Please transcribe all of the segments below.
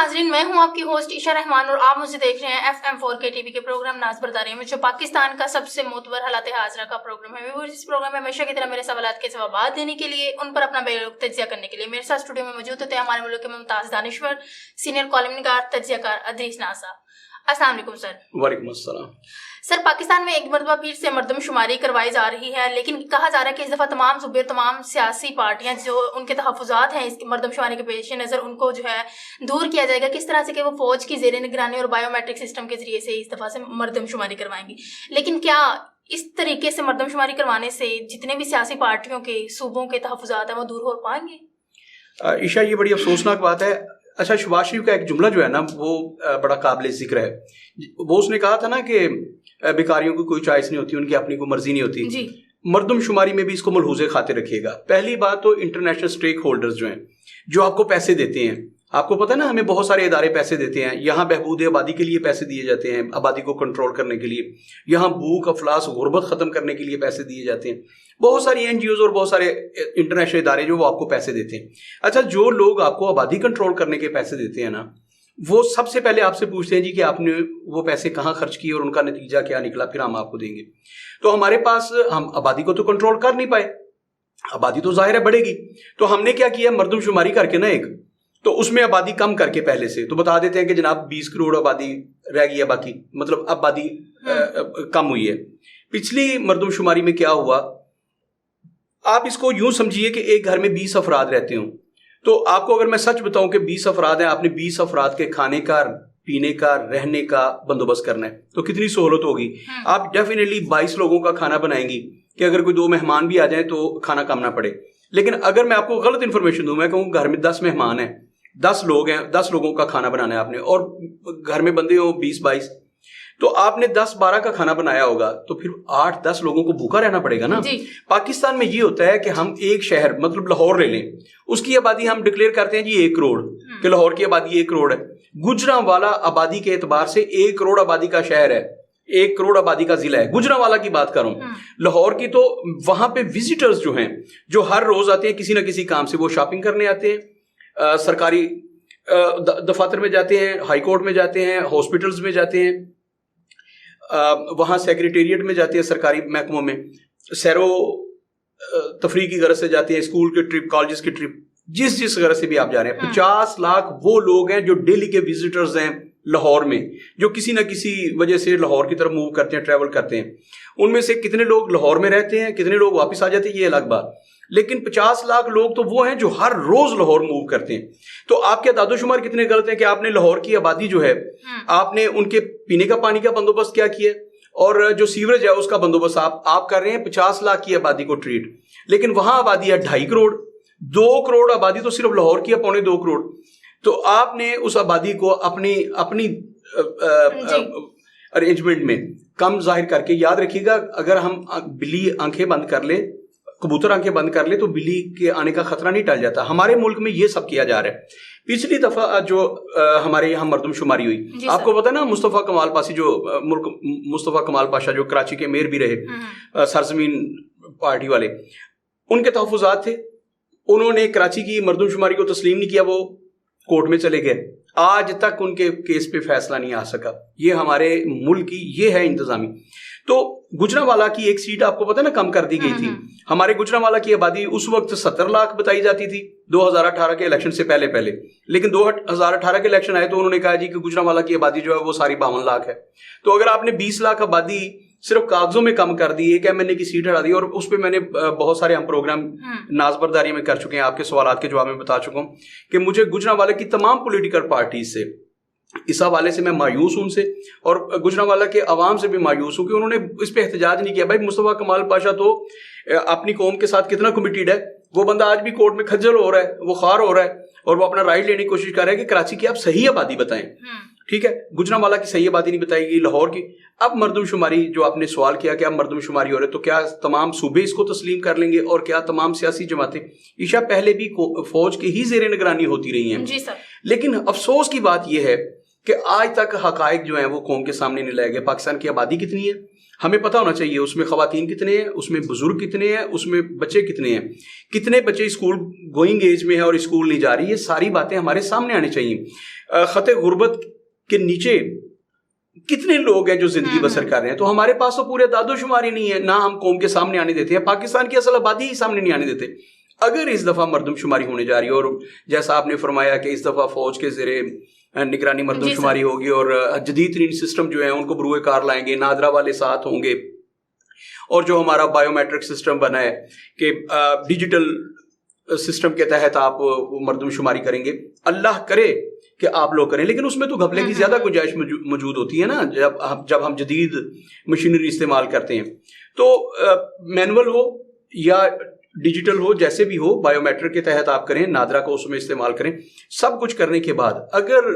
नाजरीन, मैं हूं आपकी होस्ट ईशा रहमान और आप मुझे देख रहे हैं FM4 टीवी के प्रोग्राम नाज बरदारी में, जो पाकिस्तान का सबसे मोतबर हालात हाजरा का प्रोग्राम है। इस प्रोग्राम में हमेशा की तरह मेरे सवालात के जवाब देने के लिए, उन पर अपना बेरुख तज्जिया करने के लिए मेरे साथ स्टूडियो में मौजूद होते हैं हमारे मुल्क के मुमताज दानिश्वर, सीनियर कॉलम निगार, तज्जियाकार अदरीस नासा। अस्सलाम वालेकुम सर। वालेकुम अस्सलाम। सर, पाकिस्तान में एक मरतबा फिर से मरदमशुमारी करवाई जा रही है, लेकिन कहा जा रहा है कि इस दफ़ा तमाम सूबे, तमाम सियासी पार्टियां जो उनके तहफ़्फ़ुज़ात हैं इस मरदमशुमारी के पेश नज़र, उनको जो है दूर किया जाएगा। किस तरह से कि वो फ़ौज की ज़ेर निगरानी और बायोमेट्रिक सिस्टम के ज़रिए से इस दफ़ा से मरदमशुमारी करवाएंगी। लेकिन क्या इस तरीके से मरदमशुमारी करवाने से जितने भी सियासी पार्टियों के सूबों के तहफ़्फ़ुज़ात हैं वो दूर हो पाएंगे? ईशा, ये बड़ी अफसोसनाक बात है। अच्छा, शहबाज शरीफ का एक जुमला जो है ना, वो बड़ा काबिल ज़िक्र है। वो उसने कहा था ना कि बेकारियों की कोई चॉइस नहीं होती, उनकी अपनी कोई मर्जी नहीं होती जी। मरदमशुमारी में भी इसको मलहूज़े खाते रखिएगा। पहली बात तो इंटरनेशनल स्टेक होल्डर्स जो हैं, जो आपको पैसे देते हैं, आपको पता है ना, हमें बहुत सारे इदारे पैसे देते हैं। यहाँ बहबूद आबादी के लिए पैसे दिए जाते हैं, आबादी को कंट्रोल करने के लिए। यहाँ भूख, अफलास, गुर्बत ख़त्म करने के लिए पैसे दिए जाते हैं। बहुत सारी NGOs और बहुत सारे इंटरनेशनल इदारे जो वो आपको पैसे देते हैं। अच्छा, जो लोग आपको आबादी कंट्रोल करने के पैसे देते हैं ना, वो सबसे पहले आपसे पूछते हैं जी कि आपने वो पैसे कहाँ खर्च किए और उनका नतीजा क्या निकला, फिर हम आपको देंगे। तो हमारे पास, हम आबादी को तो कंट्रोल कर नहीं पाए, आबादी तो जाहिर है बढ़ेगी। तो हमने क्या किया, मरदमशुमारी करके ना एक, तो उसमें आबादी कम करके पहले से तो बता देते हैं कि जनाब 20 करोड़ आबादी रह गई है, बाकी मतलब आबादी कम हुई है। पिछली मरदमशुमारी में क्या हुआ, आप इसको यूं समझिए कि एक घर में 20 अफराद रहते हों। तो आपको अगर मैं सच बताऊं कि 20 अफराद हैं, आपने 20 अफराद के खाने का, पीने का, रहने का बंदोबस्त करना है, तो कितनी सहूलत होगी। आप डेफिनेटली 22 लोगों का खाना बनाएंगी कि अगर कोई 2 मेहमान भी आ जाए तो खाना कम ना पड़े। लेकिन अगर मैं आपको गलत इन्फॉर्मेशन दूं, मैं कहूँ घर में 10 मेहमान हैं, 10 लोग हैं, 10 लोगों का खाना बनाना है आपने, और घर में बंदे हो 20-22, तो आपने 10-12 का खाना बनाया होगा, तो फिर 8-10 लोगों को भूखा रहना पड़ेगा ना। पाकिस्तान में ये होता है कि हम एक शहर, मतलब लाहौर ले लें, उसकी आबादी हम डिक्लेयर करते हैं जी 1 करोड़, कि लाहौर की आबादी 1 करोड़ है। गुजरांवाला आबादी के एतबार से 1 करोड़ आबादी का शहर है, 1 करोड़ आबादी का जिला है। गुजरांवाला की बात करूं, लाहौर की, तो वहां पे विजिटर्स जो हैं, जो हर रोज आते हैं किसी ना किसी काम से, वो शॉपिंग करने आते हैं, सरकारी दफातर में जाते हैं, हाई कोर्ट में जाते हैं, हॉस्पिटल्स में जाते हैं, वहाँ सेक्रेटेरिएट में जाते हैं, सरकारी महकमों में सैरो तफरीह की गरज से जाते हैं, स्कूल के ट्रिप, कॉलेज के ट्रिप, जिस गरज से भी आप जा रहे हैं। 50 लाख वो लोग हैं जो डेली के विजिटर्स हैं लाहौर में, जो किसी न किसी वजह से लाहौर की तरफ मूव करते हैं, ट्रैवल करते हैं। उनमें से कितने लोग लाहौर में रहते हैं, कितने लोग वापस आ जाते हैं, ये अलग बात। लेकिन 50 लाख लोग तो वो हैं जो हर रोज लाहौर मूव करते हैं। तो आपके दादोशुमार कितने गलत हैं कि आपने लाहौर की आबादी जो है, आपने उनके पीने का पानी का बंदोबस्त क्या किया, और जो सीवरेज है उसका बंदोबस्त आप कर रहे हैं 50 लाख की आबादी को ट्रीट। लेकिन वहां आबादी है 2.5 करोड़, 2 करोड़ आबादी तो सिर्फ लाहौर की है, 2.25 करोड़। तो आपने उस आबादी को अपनी अरेंजमेंट में कम जाहिर करके, याद रखिएगा, अगर हम बिल्ली आंखें बंद कर ले, कबूतर आंखें बंद कर ले, तो बिल्ली के आने का खतरा नहीं टल जाता। हमारे मुल्क में ये सब किया जा रहा है। पिछली दफा जो हमारे यहाँ मरदमशुमारी हुई, आपको पता है ना, मुस्तफ़ा कमाल पासी, जो मुस्तफ़ा कमाल पाशा जो कराची के मेयर भी रहे, सरजमीन पार्टी वाले, उनके तहफ़्फ़ुज़ात थे। उन्होंने कराची की मरदमशुमारी को तस्लीम नहीं किया, वो कोर्ट में चले गए। आज तक उनके केस पे फैसला नहीं आ सका। ये हमारे मुल्क की ये है इंतजामी। तो गुजरांवाला की एक सीट आपको पता है ना, कम कर दी गई थी। हमारे गुजरांवाला की आबादी उस वक्त 70 लाख बताई जाती थी 2018 के इलेक्शन से पहले। लेकिन 2018 के इलेक्शन आए तो उन्होंने कहा जी कि गुजरांवाला की आबादी जो है वो सारी 52 लाख है। तो अगर आपने 20 लाख आबादी सिर्फ कागजों में कम कर दी, एक MNA की सीट हटा दी, और उस पर मैंने बहुत सारे हम प्रोग्राम नाजबरदारी में कर चुके हैं, आपके सवालात के जवाब में बता चुका हूं कि मुझे गुजरांवाला की तमाम पॉलिटिकल पार्टी से, इस हवाले से मैं मायूस हूं उनसे, और गुजरांवाला के अवाम से भी मायूस हूं कि उन्होंने इस पे एहतजाज नहीं किया। भाई, मुस्तफ़ा कमाल पाशा तो अपनी कौम के साथ कितना कमिटेड है। वो बंदा आज भी कोर्ट में खज्जल हो रहा है, वो खार हो रहा है, और वो अपना राइट लेने की कोशिश कर रहा है कि कराची की आप सही आबादी बताएं। ठीक है, गुजरांवाला की सही आबादी नहीं बताई गई, लाहौर की। अब मरदमशुमारी, जो आपने सवाल किया कि अब मरदमशुमारी हो रही है, तो क्या तमाम सूबे इसको तस्लीम कर लेंगे, और क्या तमाम सियासी जमातें? ईशा, पहले भी फौज की ही ज़ेर निगरानी होती रही है जी सर। लेकिन अफसोस की बात यह है कि आज तक हकायक जो है वो कौम के सामने नहीं लाए गए। पाकिस्तान की आबादी कितनी है, ہمیں پتہ ہونا چاہیے اس میں خواتین کتنے ہیں, اس میں بزرگ کتنے ہیں, اس میں بچے کتنے ہیں, کتنے بچے اسکول گوئنگ ایج میں ہیں اور اسکول نہیں جا رہی. یہ ساری باتیں ہمارے سامنے آنی چاہیے. خط غربت کے نیچے کتنے لوگ ہیں جو زندگی بسر کر رہے ہیں. تو ہمارے پاس تو پورے اعداد و شمار ہی نہیں ہے, نہ ہم قوم کے سامنے آنے دیتے ہیں, پاکستان کی اصل آبادی ہی سامنے نہیں آنے دیتے. اگر اس دفعہ مردم شماری ہونے جا رہی ہے, اور جیسا آپ نے فرمایا کہ اس دفعہ فوج کے زیر نگرانی مردم شماری ہوگی, اور جدید ترین سسٹم جو ہے ان کو بروئے کار لائیں گے, نادرا والے ساتھ ہوں گے, اور جو ہمارا بایو میٹرک سسٹم بنا ہے کہ ڈیجیٹل سسٹم کے تحت آپ مردم شماری کریں گے, اللہ کرے کہ آپ لوگ کریں, لیکن اس میں تو گھپلے کی زیادہ گنجائش موجود ہوتی ہے نا جب ہم جدید مشینری استعمال کرتے ہیں. تو مینول ہو یا ڈیجیٹل ہو, جیسے بھی ہو, بایو میٹرک کے تحت آپ کریں, نادرا کو اس میں استعمال کریں. سب کچھ کرنے کے بعد اگر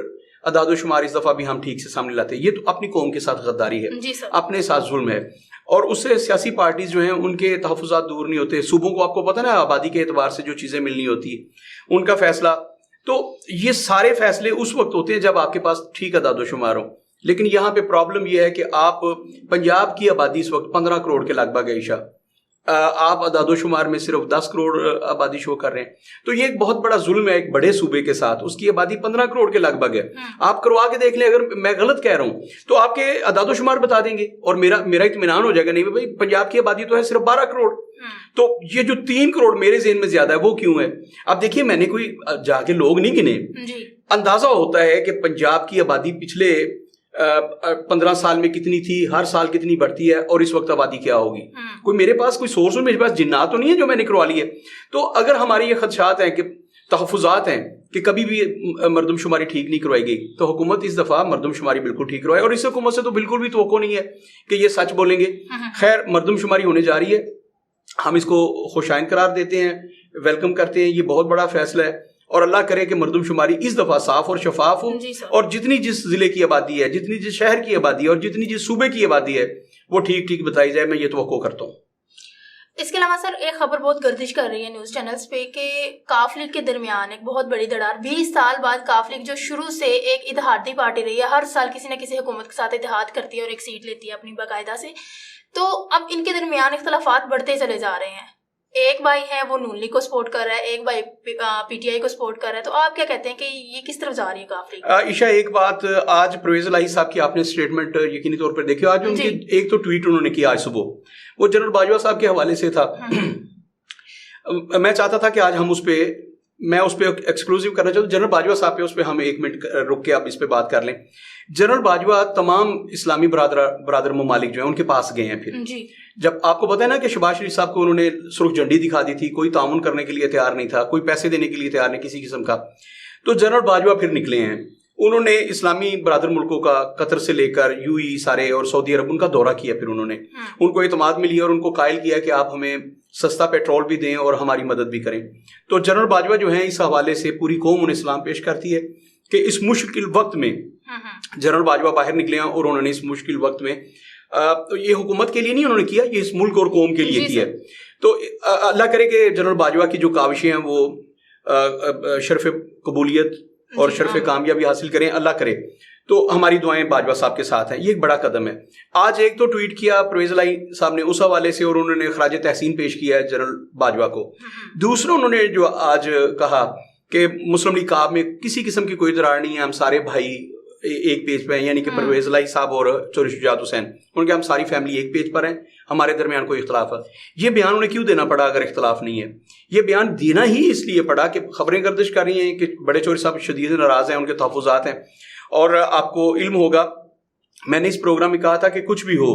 اعداد و شمار اس دفعہ بھی ہم ٹھیک سے سامنے لاتے ہیں, یہ تو اپنی قوم کے ساتھ غداری ہے, اپنے ساتھ ظلم ہے, اور اس سے سیاسی پارٹیز جو ہیں ان کے تحفظات دور نہیں ہوتے. صوبوں کو آپ کو پتہ نا آبادی کے اعتبار سے جو چیزیں ملنی ہوتی ہیں ان کا فیصلہ, تو یہ سارے فیصلے اس وقت ہوتے ہیں جب آپ کے پاس ٹھیک اعداد و شمار ہو. لیکن یہاں پہ پرابلم یہ ہے کہ آپ پنجاب کی آبادی اس وقت 15 کروڑ کے لگ بھگ ہے عائشہ, آپ اعداد و شمار میں صرف 10 کروڑ آبادی شو کر رہے ہیں. تو یہ ایک بہت بڑا ظلم ہے ایک بڑے صوبے کے ساتھ, اس کی آبادی 15 کروڑ کے لگ بھگ ہے. آپ کروا کے دیکھ لیں, اگر میں غلط کہہ رہا ہوں تو آپ کے اعداد و شمار بتا دیں گے اور میرا اطمینان ہو جائے گا, نہیں بھائی پنجاب کی آبادی تو ہے صرف 12 کروڑ, تو یہ جو 3 کروڑ میرے ذہن میں زیادہ ہے وہ کیوں ہے. اب دیکھیے میں نے کوئی جا کے لوگ نہیں گنے, اندازہ ہوتا ہے کہ پنجاب کی آبادی پچھلے 15 سال میں کتنی تھی, ہر سال کتنی بڑھتی ہے, اور اس وقت آبادی کیا ہوگی. کوئی میرے پاس کوئی سورس, میرے پاس جنات تو نہیں ہے جو میں نے کروا لی ہے. تو اگر ہمارے یہ خدشات ہیں کہ تحفظات ہیں کہ کبھی بھی مردم شماری ٹھیک نہیں کروائی گئی, تو حکومت اس دفعہ مردم شماری بالکل ٹھیک کروائے, اور اس حکومت سے تو بالکل بھی توقع نہیں ہے کہ یہ سچ بولیں گے. خیر, مردم شماری ہونے جا رہی ہے, ہم اس کو خوشائند قرار دیتے ہیں, ویلکم کرتے ہیں, یہ بہت بڑا فیصلہ ہے, اور اللہ کرے کہ مردم شماری اس دفعہ صاف اور شفاف ہو, اور جتنی جس ضلع کی آبادی ہے, جتنی جس شہر کی آبادی ہے, اور جتنی جس صوبے کی آبادی ہے وہ ٹھیک بتائی جائے. میں یہ توقع کرتا ہوں. اس کے علاوہ سر ایک خبر بہت گردش کر رہی ہے نیوز چینلز پہ کہ کاف لیگ کے درمیان ایک بہت بڑی دراڑ. 20 سال بعد کاف لیگ جو شروع سے ایک اتحادی پارٹی رہی ہے, ہر سال کسی نہ کسی حکومت کے ساتھ اتحاد کرتی ہے اور ایک سیٹ لیتی ہے اپنی باقاعدہ سے, تو اب ان کے درمیان اختلافات بڑھتے چلے جا رہے ہیں. ایک بھائی ہے وہ نون لیگ کو سپورٹ کر رہا ہے, ایک بھائی پی ٹی آئی کو سپورٹ کر رہا ہے. تو آپ کیا کہتے ہیں کہ یہ کس طرف جا رہی ہے کاف لیگ؟ عائشہ, ایک بات, آج پرویز الہی صاحب کی آپ نے اسٹیٹمنٹ یقینی طور پر دیکھی. آج ان کی ایک تو ٹویٹ انہوں نے کیا آج صبح, وہ جنرل باجوہ صاحب کے حوالے سے تھا. میں چاہتا تھا کہ آج ہم اس پہ ایکسکلوزیو کرنا چاہتا ہوں. جنرل باجوہ صاحب پہ اس پہ ہم 1 منٹ رک کے اب اس پہ بات کر لیں. جنرل باجوہ تمام اسلامی برادر ممالک جو ہیں ان کے پاس گئے ہیں. پھر جب آپ کو پتا ہے نا کہ شہباز شریف صاحب کو انہوں نے سرخ جھنڈی دکھا دی تھی, کوئی تعاون کرنے کے لیے تیار نہیں تھا, کوئی پیسے دینے کے لیے تیار نہیں کسی قسم کا, تو جنرل باجوہ پھر نکلے ہیں. انہوں نے اسلامی برادر ملکوں کا, قطر سے لے کر یو ای سارے اور سعودی عرب, ان کا دورہ کیا. پھر انہوں نے ان کو اعتماد ملی اور ان کو قائل کیا کہ آپ ہمیں سستا پیٹرول بھی دیں اور ہماری مدد بھی کریں. تو جنرل باجوہ جو ہیں اس حوالے سے پوری قوم انہیں سلام پیش کرتی ہے کہ اس مشکل وقت میں جنرل باجوہ باہر نکلے ہیں, اور انہوں نے اس مشکل وقت میں یہ حکومت کے لیے نہیں انہوں نے کیا, یہ اس ملک اور قوم کے لیے کیا. تو اللہ کرے کہ جنرل باجوہ کی جو کاوشیں ہیں وہ شرف قبولیت اور شرف کامیابی حاصل کریں, اللہ کرے. تو ہماری دعائیں باجوہ صاحب کے ساتھ ہیں. یہ ایک بڑا قدم ہے. آج ایک تو ٹویٹ کیا پرویز الہی صاحب نے اس حوالے سے, اور انہوں نے خراج تحسین پیش کیا ہے جنرل باجوہ کو. دوسرا انہوں نے جو آج کہا کہ مسلم لیگ کاب میں کسی قسم کی کوئی دراڑ نہیں ہے, ہم سارے بھائی ایک پیج پہ ہیں, یعنی کہ پرویز الہی صاحب اور چوری شجاعت حسین, ان کے ہم ساری فیملی ایک پیج پر ہیں, ہمارے درمیان کوئی اختلاف ہے. یہ بیان انہیں کیوں دینا پڑا اگر اختلاف نہیں ہے؟ یہ بیان دینا ہی اس لیے پڑا کہ خبریں گردش کر رہی ہیں کہ بڑے چوری صاحب شدید ناراض ہیں, ان کے تحفظات ہیں. اور آپ کو علم ہوگا, میں نے اس پروگرام میں کہا تھا کہ کچھ بھی ہو,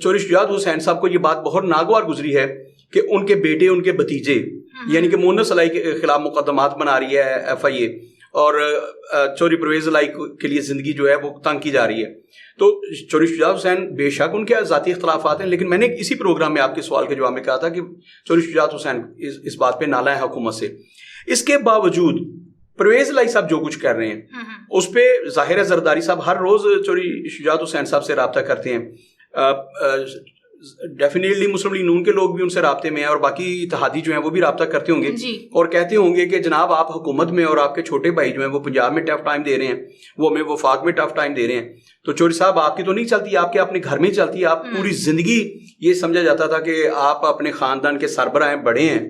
چوری شجاعت حسین صاحب کو یہ بات بہت ناگوار گزری ہے کہ ان کے بیٹے, ان کے بھتیجے, یعنی کہ مونس الہی کے خلاف مقدمات بنا رہی ہے ایف آئی اے, اور چوری پرویز الہی کے لیے زندگی جو ہے وہ تنگ کی جا رہی ہے. تو چوری شجاعت حسین بے شک ان کے ذاتی اختلافات ہیں, لیکن میں نے اسی پروگرام میں آپ کے سوال کے جواب میں کہا تھا کہ چوری شجاعت حسین اس بات پہ نالاں ہے حکومت سے. اس کے باوجود پرویز الہی صاحب جو کچھ کر رہے ہیں اس پہ ظاہر ہے زرداری صاحب ہر روز چوری شجاعت حسین صاحب سے رابطہ کرتے ہیں, डेफिनेटली मुस्लिम लीग नून के लोग भी उनसे राब्ते में हैं और बाकी इत्तेहादी जो हैं वो भी राब्ता करते होंगे और कहते होंगे कि जनाब आप हुकूमत में और आपके छोटे भाई जो हैं वो पंजाब में टफ टाइम दे रहे हैं, वो हमें वफाक में टफ टाइम दे रहे हैं, तो चौधरी साहब आपकी तो नहीं चलती, आपके अपने घर में चलती है। आप पूरी जिंदगी ये समझा जाता था कि आप अपने खानदान के सरबराह हैं, बड़े हैं,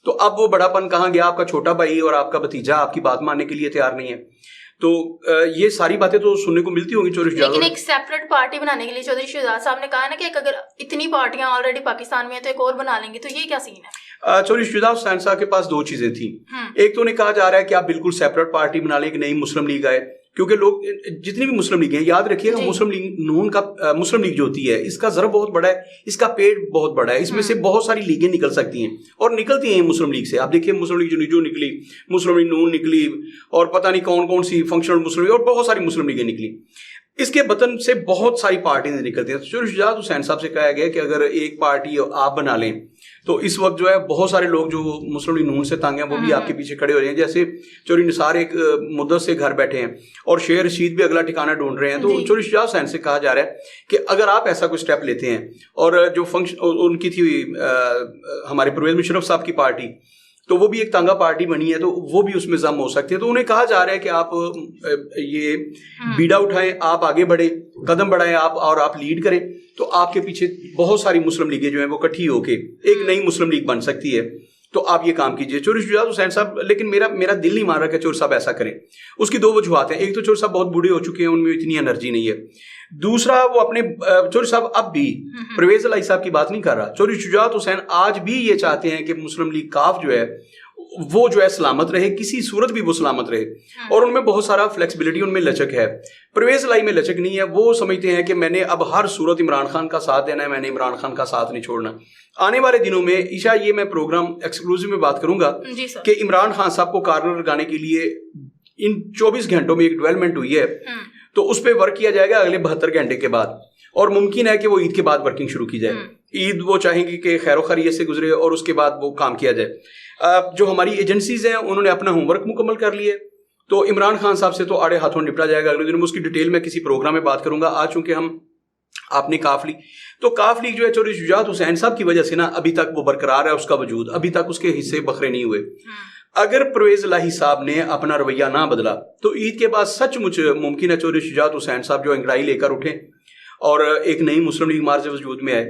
तो अब वो बड़ापन कहाँ गया? आपका छोटा भाई और आपका भतीजा आपकी बात मानने के लिए तैयार नहीं है। तो ये सारी बातें तो सुनने को मिलती होंगी चौधरी शुजात। लेकिन एक सेपरेट पार्टी बनाने के लिए चौधरी शुजात साहब ने कहा है ना कि अगर इतनी पार्टियां ऑलरेडी पाकिस्तान में है तो एक और बना लेंगे, तो ये क्या सीन है? चौधरी शुजात हुसैन साहब के पास दो चीजें थी। एक तो उन्हें कहा जा रहा है कि आप बिल्कुल सेपरेट पार्टी बना लें, एक नई मुस्लिम लीग आए, क्योंकि लोग जितनी भी मुस्लिम लीग है, याद रखिएगा मुस्लिम लीग नून का मुस्लिम लीग जो होती है इसका जरा बहुत बड़ा है, इसका पेट बहुत बड़ा है, इसमें से बहुत सारी लीगें निकल सकती हैं और निकलती हैं मुस्लिम लीग से। आप देखिए मुस्लिम लीग जो निकली, मुस्लिम लीग नून निकली और पता नहीं कौन कौन सी फंक्शनल मुस्लिम लीग और बहुत सारी मुस्लिम लीगें निकली। इसके बतन से बहुत सारी पार्टियां निकलती हैं। चौधरी शुजात हुसैन साहब से कहा गया कि अगर एक पार्टी आप बना लें तो इस वक्त जो है बहुत सारे लोग जो मुस्लिम लीग नून से तंग हैं वो भी आपके पीछे खड़े हो रहे हैं। जैसे चौधरी निसार एक मुद्दत से घर बैठे हैं और शेर रशीद भी अगला ठिकाना ढूंढ रहे हैं। तो चौधरी शुजात हुसैन से कहा जा रहा है कि अगर आप ऐसा कोई स्टेप लेते हैं, और जो फंक्शन उनकी थी हमारे परवेज मुशर्रफ साहब की पार्टी, तो वो भी एक तांगा पार्टी बनी है, तो वो भी उसमें जम हो सकती है। तो उन्हें कहा जा रहा है कि आप ये बीड़ा उठाएं, आप आगे बढ़े, कदम बढ़ाएं आप, और आप लीड करें, तो आपके पीछे बहुत सारी मुस्लिम लीगें जो हैं वो इकट्ठी होके एक नई मुस्लिम लीग बन सकती है। तो आप ये काम कीजिए चौधरी शुजात हुसैन साहब। लेकिन मेरा दिल नहीं मान रहा कि चौधरी साहब ऐसा करें। उसकी दो वजूहत हैं। एक तो चौधरी साहब बहुत बूढ़े हो चुके हैं, उनमें इतनी एनर्जी नहीं है। दूसरा, वो अपने चौधरी साहब अब भी परवेज इलाही साहब की बात नहीं कर रहा। चौधरी शुजात हुसैन आज भी ये चाहते हैं कि मुस्लिम लीग काफ जो है वो जो है सलामत रहे, किसी सूरत भी वो सलामत रहे, और उनमें बहुत सारा फ्लेक्सिबिलिटी, उनमें लचक है। परवेज इलाही में लचक नहीं है। वो समझते हैं कि मैंने अब हर सूरत इमरान खान का साथ देना है, मैंने इमरान खान का साथ नहीं छोड़ना। आने वाले दिनों में ईशा, ये मैं प्रोग्राम एक्सक्लूसिव में बात करूंगा कि इमरान खान साहब को कार्नर लगाने के लिए इन 24 घंटों में एक डेवलपमेंट हुई है, तो उस पर वर्क किया जाएगा अगले 72 घंटे के बाद, और मुमकिन है कि वो ईद के बाद वर्किंग शुरू की जाए। ईद वो चाहेंगे कि खैर खैरियत से गुजरे और उसके बाद वो काम किया जाए। जो हमारी एजेंसीज हैं उन्होंने अपना होमवर्क मुकम्मल कर लिया है, तो इमरान खान साहब से तो आड़े हाथों निपटा जाएगा अगले दिन में। उसकी डिटेल में किसी प्रोग्राम में बात करूंगा। आज चूंकि हम आपने काफ लीग, तो काफ लीग जो है चौधरी शुजात हुसैन साहब की वजह से ना अभी तक वो बरकरार है, उसका वजूद, अभी तक उसके हिस्से बखरे नहीं हुए। अगर परवेज इलाही साहब ने अपना रवैया ना बदला तो ईद के बाद सचमुच मुमकिन है चौधरी शुजात हुसैन साहब जो अंगड़ाई लेकर उठे और एक नई मुस्लिम लीग मार्च वजूद में आए,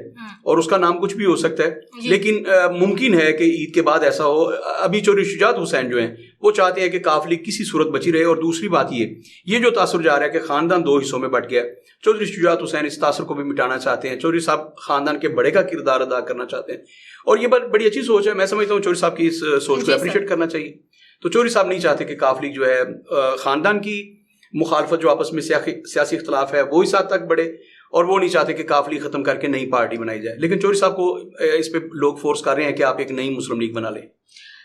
और उसका नाम कुछ भी हो सकता है, लेकिन मुमकिन है कि ईद के बाद ऐसा हो। अभी चौधरी शुजात हुसैन जो हैं वो चाहते हैं कि काफ लीग किसी सूरत बची रहे। और दूसरी बात ये जो तासुर जा रहा है कि खानदान दो हिस्सों में बट गया, चौधरी शुजात हुसैन इस तासुर को भी मिटाना चाहते हैं। चौधरी साहब खानदान के बड़े का किरदार अदा करना चाहते हैं, और ये बड़ी अच्छी सोच है। मैं समझता हूँ चौधरी साहब की इस सोच को अप्रिशिएट करना चाहिए। तो चौधरी साहब नहीं चाहते कि काफ लीग जो है खानदान की मुखालफत जो आपस में सियासी इख्तलाफ है वो इस हद तक बढ़े, और वो नहीं चाहते कि काफ लीग खत्म करके नई पार्टी बनाई जाए। लेकिन चौधरी साहब को इस पे लोग फोर्स कर रहे हैं कि आप एक नई मुस्लिम लीग बना लें।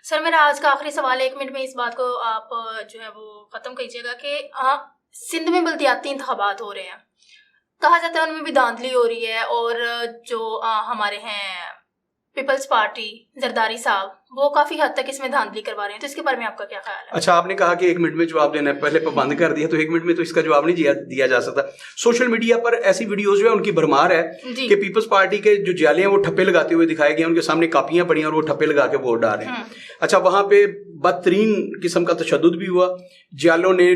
सर, मेरा आज का आखिरी सवाल है, 1 मिनट में इस बात को आप जो है वो खत्म कीजिएगा कि सिंध में बल्दियाती इंतखाबात हो रहे हैं, कहा जाता है उनमें भी धांधली हो रही है, और जो हमारे हैं पीपल्स पार्टी जरदारी साहब वो काफी हद तक इसमें धांधली करवा रहे हैं, तो इसके बारे में आपका क्या ख्याल है? अच्छा, आपने कहा कि 1 मिनट में जवाब देना है, पहले पाबंद कर दिया, तो 1 मिनट में तो इसका जवाब नहीं दिया जा सकता। सोशल मीडिया पर ऐसी वीडियोस जो है उनकी भरमार है कि पीपल्स पार्टी के जो जाले हैं वो ठप्पे लगाते हुए दिखाए गए, उनके सामने कापियां पड़ी हैं और वो ठप्पे लगा के वोट डाल रहे हैं। अच्छा, वहां पे बदतरीन किस्म का तशद्दुद भी हुआ, जालों ने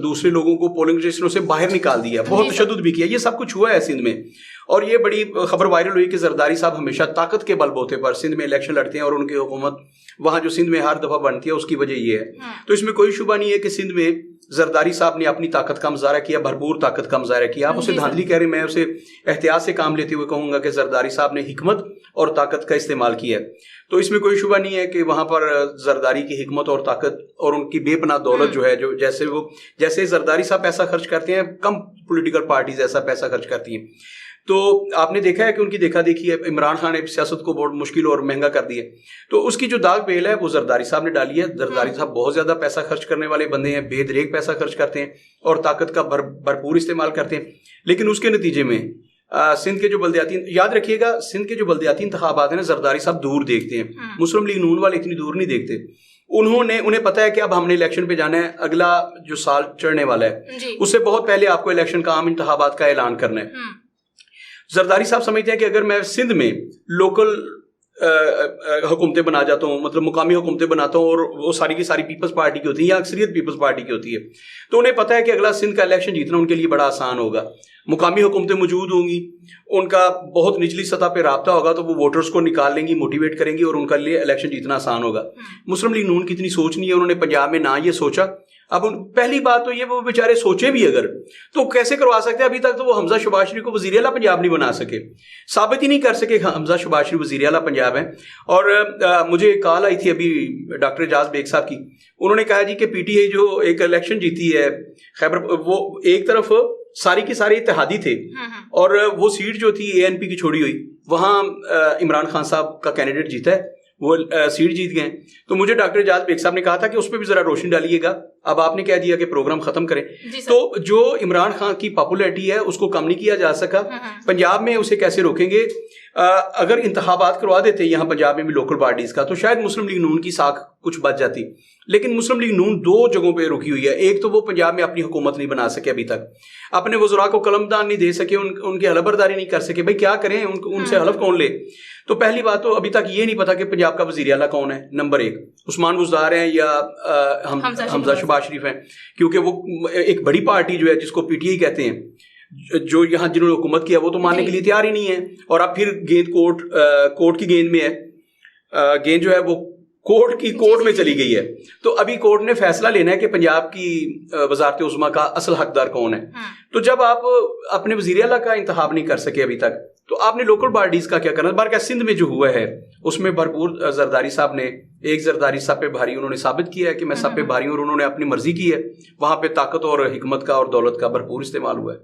दूसरे लोगों को पोलिंग स्टेशनों से बाहर निकाल दिया, बहुत तशद्दुद भी किया। ये सब कुछ हुआ है सिंध में, और ये बड़ी खबर वायरल हुई कि जरदारी साहब हमेशा ताकत के बलबूते पर सिंध में इलेक्शन लड़ते हैं, और उनकी हुकूमत वहां जो सिंध में हर दफा बनती है उसकी वजह ये है। तो इसमें कोई शुबा नहीं है कि सिंध में जरदारी साहब ने अपनी ताकत का मुजाहरा किया, भरपूर ताकत का मुजाहरा किया। आप उसे धांधली कह रहे, मैं उसे एहतियात से काम लेते हुए कहूंगा कि जरदारी साहब ने हिकमत और ताकत का इस्तेमाल किया। तो इसमें कोई शुबा नहीं है कि वहां पर जरदारी की हिकमत और ताकत और उनकी बेपनाह दौलत जो है, जो जैसे जरदारी साहब पैसा खर्च करते हैं, कम पॉलिटिकल पार्टीज ऐसा पैसा खर्च करती हैं। तो आपने देखा है कि उनकी देखा देखी है, इमरान खान ने सियासत को बहुत मुश्किल और महंगा कर दिया, तो उसकी जो दाग बेल है वो जरदारी साहब ने डाली है। जरदारी साहब बहुत ज्यादा पैसा खर्च करने वाले बंदे हैं, बेदरेक पैसा खर्च करते हैं और ताकत का भरपूर इस्तेमाल करते हैं। लेकिन उसके नतीजे में सिंध के जो बल्दियाती, याद रखिएगा, सिंध के जो बल्दियाती इंतखाबात हैं ना, जरदारी साहब दूर देखते हैं, मुस्लिम लीग नून वाले इतनी दूर नहीं देखते। उन्हें पता है कि अब हमने इलेक्शन पे जाना है, अगला जो साल चढ़ने वाला है उससे बहुत पहले आपको इलेक्शन का आम इंतखाबात का ऐलान करना है। زرداری صاحب سمجھتے ہیں کہ اگر میں سندھ میں لوکل حکومتیں بنا جاتا ہوں, مطلب مقامی حکومتیں بناتا ہوں, اور وہ ساری کی ساری پیپلز پارٹی کی ہوتی ہے یا اکثریت پیپلز پارٹی کی ہوتی ہے, تو انہیں پتہ ہے کہ اگلا سندھ کا الیکشن جیتنا ان کے لیے بڑا آسان ہوگا. مقامی حکومتیں موجود ہوں گی, ان کا بہت نچلی سطح پہ رابطہ ہوگا, تو وہ ووٹرز کو نکال لیں گی, موٹیویٹ کریں گی, اور ان کا لیے الیکشن جیتنا آسان ہوگا. مسلم لیگ نون کی اتنی سوچ نہیں ہے, انہوں نے پنجاب میں نہ یہ سوچا. اب پہلی بات تو یہ وہ بیچارے سوچے بھی اگر تو کیسے کروا سکتے ہیں؟ ابھی تک تو وہ حمزہ شہباز شریف کو وزیر اعلیٰ پنجاب نہیں بنا سکے, ثابت ہی نہیں کر سکے حمزہ شہباز شریف وزیر اعلیٰ پنجاب ہیں. اور مجھے کال آئی تھی ابھی ڈاکٹر اعجاز بیگ صاحب کی, انہوں نے کہا جی کہ پی ٹی آئی جو ایک الیکشن جیتی ہے خیبر, وہ ایک طرف ساری کی ساری اتحادی تھے, اور وہ سیٹ جو تھی اے این پی کی چھوڑی ہوئی, وہاں عمران خان صاحب کا کینڈیڈیٹ جیتا ہے, وہ سیٹ جیت گئے. تو مجھے ڈاکٹر اعجاز بیگ صاحب نے کہا تھا کہ اس پہ بھی ذرا روشنی ڈالیے گا. اب آپ نے کہہ دیا کہ پروگرام ختم کریں, تو جو عمران خان کی پاپولیرٹی ہے اس کو کم نہیں کیا جا سکا. پنجاب میں اسے کیسے روکیں گے؟ اگر انتخابات کروا دیتے یہاں پنجاب میں بھی لوکل پارٹیز کا, تو شاید مسلم لیگ نون کی ساکھ کچھ بچ جاتی. لیکن مسلم لیگ نون دو جگہوں پہ رکی ہوئی ہے. ایک تو وہ پنجاب میں اپنی حکومت نہیں بنا سکے ابھی تک, اپنے وزراء کو قلم دان نہیں دے سکے, ان کی حلف برداری نہیں کر سکے. بھائی کیا کریں, ان سے حلف کون لے؟ تو پہلی بات تو ابھی تک یہ نہیں پتا کہ پنجاب کا وزیر اعلیٰ کون ہے. نمبر ایک, عثمان بزدار ہیں یا حمزہ شہباز شریف ہیں, کیونکہ وہ ایک بڑی پارٹی جو ہے جس کو پی ٹی آئی کہتے ہیں, جو یہاں جنہوں نے حکومت کیا, وہ تو ماننے کے لیے تیار ہی نہیں ہے. اور اب پھر گیند کورٹ کی گیند میں ہے, گیند جو ہے وہ کورٹ میں چلی گئی ہے. تو ابھی کورٹ نے فیصلہ لینا ہے کہ پنجاب کی وزارت عظمیٰ کا اصل حقدار کون ہے. تو جب آپ اپنے وزیر اعلیٰ کا انتخاب نہیں کر سکے ابھی تک, تو آپ نے لوکل پارٹیز کا کیا کرنا؟ بار کا سندھ میں جو ہوا ہے اس میں بھرپور زرداری صاحب نے, ایک زرداری صاحب پہ بھاری انہوں نے ثابت کیا ہے کہ میں سب پہ بھاری ہوں, اور انہوں نے اپنی مرضی کی ہے. وہاں پہ طاقت اور حکمت کا اور دولت کا بھرپور استعمال ہوا ہے.